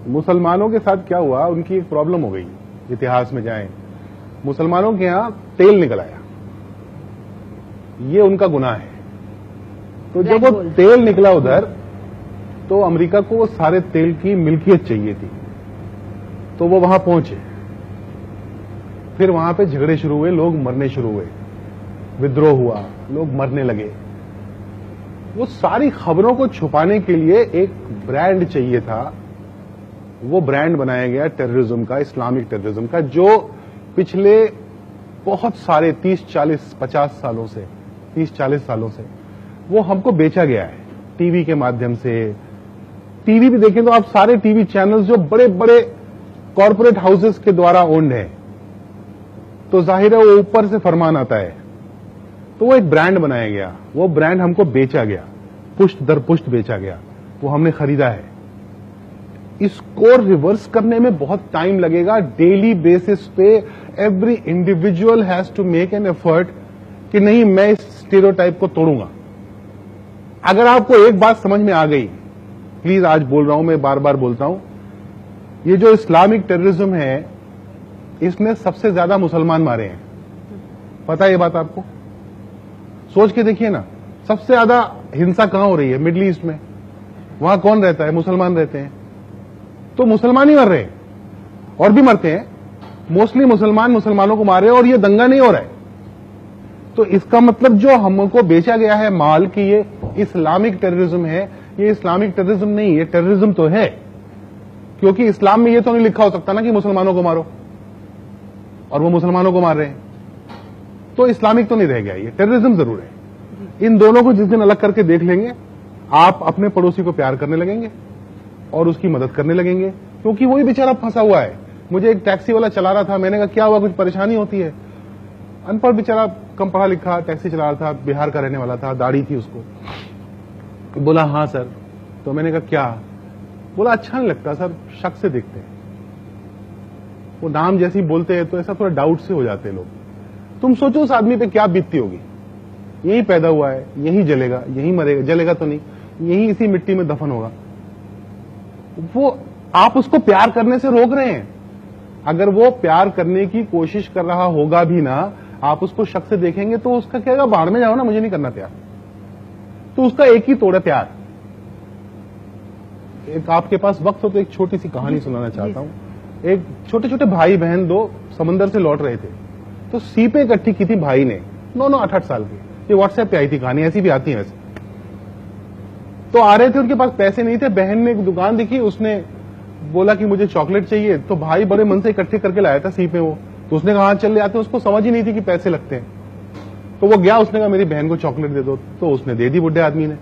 मुसलमानों के साथ क्या हुआ, उनकी एक प्रॉब्लम हो गई, इतिहास में जाएं, मुसलमानों के यहां तेल निकल आया, ये उनका गुनाह है। तो जब वो तेल निकला उधर, तो अमेरिका को वो सारे तेल की मिल्कियत चाहिए थी, तो वो वहां पहुंचे, फिर वहां पे झगड़े शुरू हुए, लोग मरने शुरू हुए, विद्रोह हुआ, लोग मरने लगे। वो सारी खबरों को छुपाने के लिए एक ब्रांड चाहिए था, वो ब्रांड बनाया गया टेररिज्म का, इस्लामिक टेररिज्म का, जो पिछले बहुत सारे 30-40-50 सालों से, 30-40 सालों से वो हमको बेचा गया है टीवी के माध्यम से। टीवी भी देखें तो आप सारे टीवी चैनल्स जो बड़े बड़े कॉरपोरेट हाउसेस के द्वारा ओन्ड है, तो जाहिर है वो ऊपर से फरमान आता है, तो वो एक ब्रांड बनाया गया, वो ब्रांड हमको बेचा गया, पुष्ट दर पुष्ट बेचा गया, वो हमने खरीदा है। इसको रिवर्स करने में बहुत टाइम लगेगा। डेली बेसिस पे every individual has to make an effort कि नहीं, मैं इस स्टीरियोटाइप को तोड़ूंगा। अगर आपको एक बात समझ में आ गई, प्लीज, आज बोल रहा हूं मैं, बार बार बोलता हूं, ये जो इस्लामिक टेररिज्म है, इसने सबसे ज्यादा मुसलमान मारे हैं। पता है ये बात आपको? सोच के देखिए ना, सबसे ज्यादा हिंसा कहां हो रही है? मिडिल ईस्ट में। वहां कौन रहता है? मुसलमान रहते हैं। तो मुसलमान ही मर रहे हैं, और भी मरते हैं, मोस्टली मुसलमान मुसलमानों को मार रहे हैं, और ये दंगा नहीं हो रहा है। तो इसका मतलब जो हमको बेचा गया है माल कि ये इस्लामिक टेररिज्म है, ये इस्लामिक टेररिज्म नहीं, ये टेररिज्म तो है, क्योंकि इस्लाम में ये तो नहीं लिखा हो सकता ना कि मुसलमानों को मारो, और वो मुसलमानों को मार रहे हैं, तो इस्लामिक तो नहीं रह गया, ये टेररिज्म जरूर है। इन दोनों को जिस दिन अलग करके देख लेंगे, आप अपने पड़ोसी को प्यार करने लगेंगे और उसकी मदद करने लगेंगे, क्योंकि वही बेचारा फंसा हुआ है। मुझे एक टैक्सी वाला चला रहा था, मैंने कहा क्या हुआ, कुछ परेशानी होती है? अनपढ़ बेचारा, कम पढ़ा लिखा, टैक्सी चला रहा था, बिहार का रहने वाला था, दाढ़ी थी उसको। बोला हाँ सर। तो मैंने कहा क्या? बोला अच्छा नहीं लगता सर, शक से देखते हैं, वो नाम जैसे ही बोलते हैं तो ऐसा थोड़ा डाउट से हो जाते हैं लोग। तुम सोचो उस आदमी पे क्या बीतती होगी, यही पैदा हुआ है, यही जलेगा, यही मरेगा, जलेगा तो नहीं, यही इसी मिट्टी में दफन होगा। वो आप उसको प्यार करने से रोक रहे हैं। अगर वो प्यार करने की कोशिश कर रहा होगा भी ना, आप उसको शक से देखेंगे तो उसका कहेगा बाहर में जाओ ना, मुझे नहीं करना प्यार। तो उसका एक ही तोड़ है, प्यार। एक आपके पास वक्त हो तो एक छोटी सी कहानी सुनाना चाहता हूं। एक छोटे छोटे भाई बहन दो समंदर से लौट रहे थे, तो सीपें इकट्ठी की थी भाई ने, 9-9, 8-8 साल की। ये व्हाट्सएप पे आई थी कहानी, ऐसी भी आती है वैसे। तो आ रहे थे, उनके पास पैसे नहीं थे, बहन ने एक दुकान दिखी, उसने बोला कि मुझे चॉकलेट चाहिए, तो भाई बड़े मन से इकट्ठे करके लाया था सीपें वो। तो उसने कहा चल ले आते, उसको समझ ही नहीं थी कि पैसे लगते हैं। तो वो गया, उसने कहा मेरी बहन को चॉकलेट दे दो, तो उसने दे दी बुढ़े आदमी ने।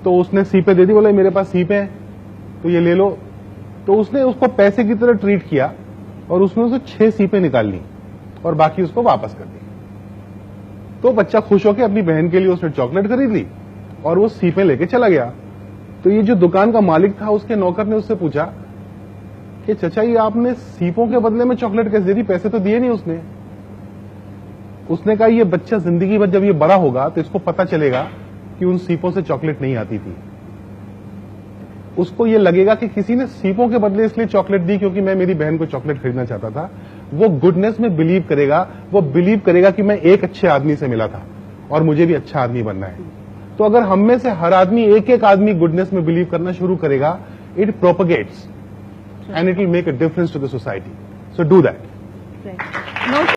तो उसने सीपें दे दी, बोला मेरे पास सीपें हैं तो ये ले लो। तो उसने उसको पैसे की तरह ट्रीट किया, और उसने उसे 6 सीपें निकाल ली और बाकी उसको वापस कर दी। तो बच्चा खुश होकर अपनी बहन के लिए उसने चॉकलेट खरीद ली और वो सीपें लेके चला गया। तो ये जो दुकान का मालिक था, उसके नौकर ने उससे पूछा कि चचा ये आपने सीपों के बदले में चॉकलेट कैसे दे दी, पैसे तो दिए नहीं उसने। उसने कहा ये बच्चा जिंदगी भर जब ये बड़ा होगा तो इसको पता चलेगा कि उन सीपों से चॉकलेट नहीं आती थी। उसको ये लगेगा कि किसी ने सीपों के बदले इसलिए चॉकलेट दी क्योंकि मैं मेरी बहन को चॉकलेट खरीदना चाहता था। वो गुडनेस में बिलीव करेगा, वो बिलीव करेगा कि मैं एक अच्छे आदमी से मिला था और मुझे भी अच्छा आदमी बनना है। तो अगर हम में से हर आदमी, एक एक आदमी गुडनेस में बिलीव करना शुरू करेगा, it propagates and it will make a difference to the society. So do that.